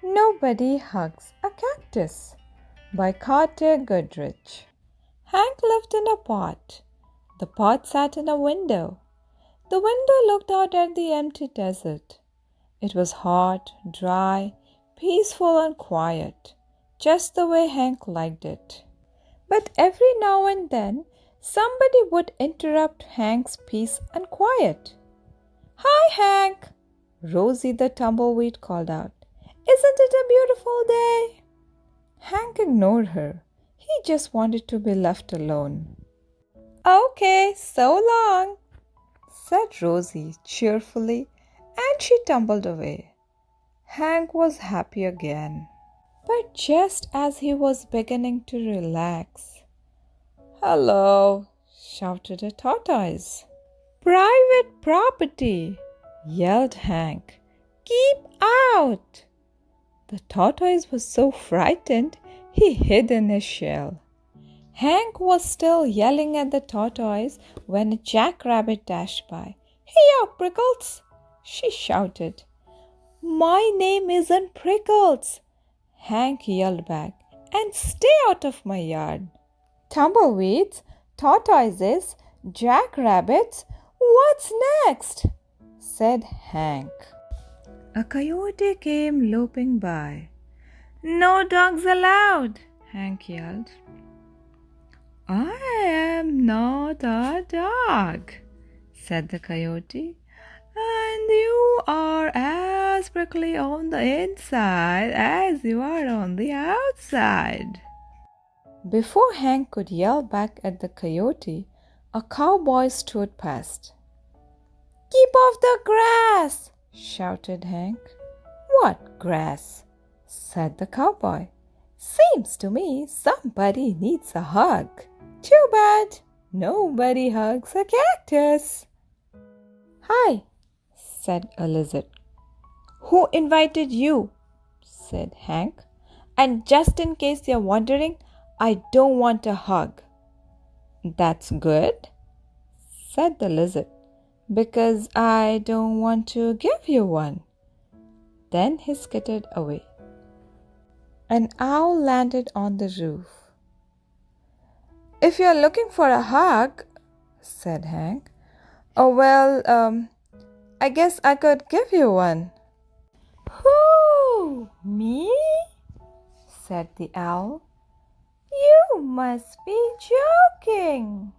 Nobody Hugs a Cactus by Carter Goodrich. Hank lived in a pot. The pot sat in a window. The window looked out at the empty desert. It was hot, dry, peaceful and quiet, just the way Hank liked it. But every now and then, somebody would interrupt Hank's peace and quiet. "Hi, Hank!" Rosie the tumbleweed called out. "Isn't it a beautiful day?" Hank ignored her. He just wanted to be left alone. "Okay, so long," said Rosie cheerfully, and she tumbled away. Hank was happy again. But just as he was beginning to relax, "Hello!" shouted a tortoise. "Private property!" yelled Hank. "Keep out!" The tortoise was so frightened he hid in his shell. Hank was still yelling at the tortoise when a jackrabbit dashed by. "Hiya, Prickles!" she shouted. "My name isn't Prickles," Hank yelled back, "and stay out of my yard." "Tumbleweeds, tortoises, jackrabbits, what's next?" said Hank. A coyote came loping by. "No dogs allowed," Hank yelled. "I am not a dog," said the coyote, "and you are as prickly on the inside as you are on the outside." Before Hank could yell back at the coyote, a cowboy strode past. "Keep off the grass!" shouted Hank. "What grass?" said the cowboy. "Seems to me somebody needs a hug. Too bad nobody hugs a cactus." "Hi," said a lizard. "Who invited you?" said Hank. "And just in case you're wondering, I don't want a hug." "That's good," said the lizard, "because I don't want to give you one." Then he skittered away. An owl landed on the roof. "If you're looking for a hug," said Hank, "oh well, I guess I could give you one." "Who, me?" said the owl. "You must be joking."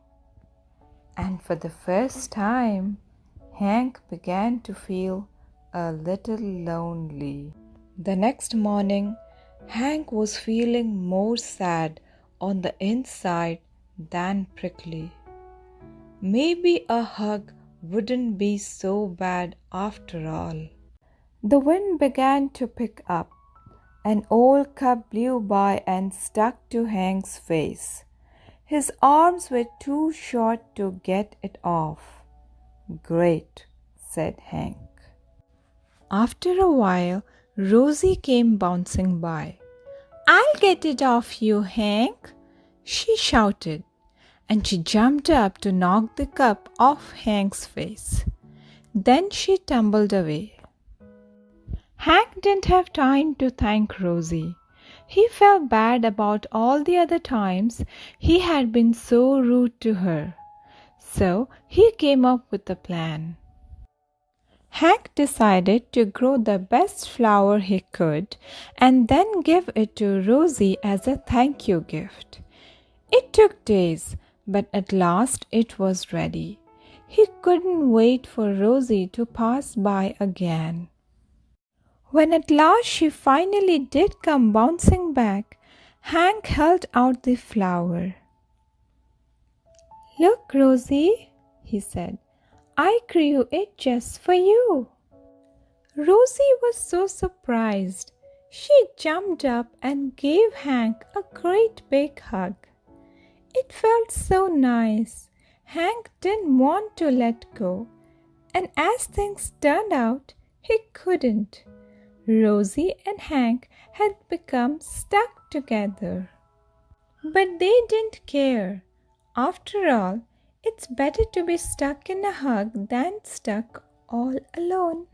And for the first time, Hank began to feel a little lonely. The next morning, Hank was feeling more sad on the inside than prickly. Maybe a hug wouldn't be so bad after all. The wind began to pick up. An old cup blew by and stuck to Hank's face. His arms were too short to get it off. "Great," said Hank. After a while, Rosie came bouncing by. "I'll get it off you, Hank," she shouted, and she jumped up to knock the cup off Hank's face. Then she tumbled away. Hank didn't have time to thank Rosie. He felt bad about all the other times he had been so rude to her. So he came up with a plan. Hank decided to grow the best flower he could and then give it to Rosie as a thank you gift. It took days, but at last it was ready. He couldn't wait for Rosie to pass by again. When at last she finally did come bouncing back, Hank held out the flower. "Look, Rosie," he said, "I grew it just for you." Rosie was so surprised. She jumped up and gave Hank a great big hug. It felt so nice. Hank didn't want to let go, and as things turned out, he couldn't. Rosie and Hank had become stuck together. But they didn't care. After all, it's better to be stuck in a hug than stuck all alone.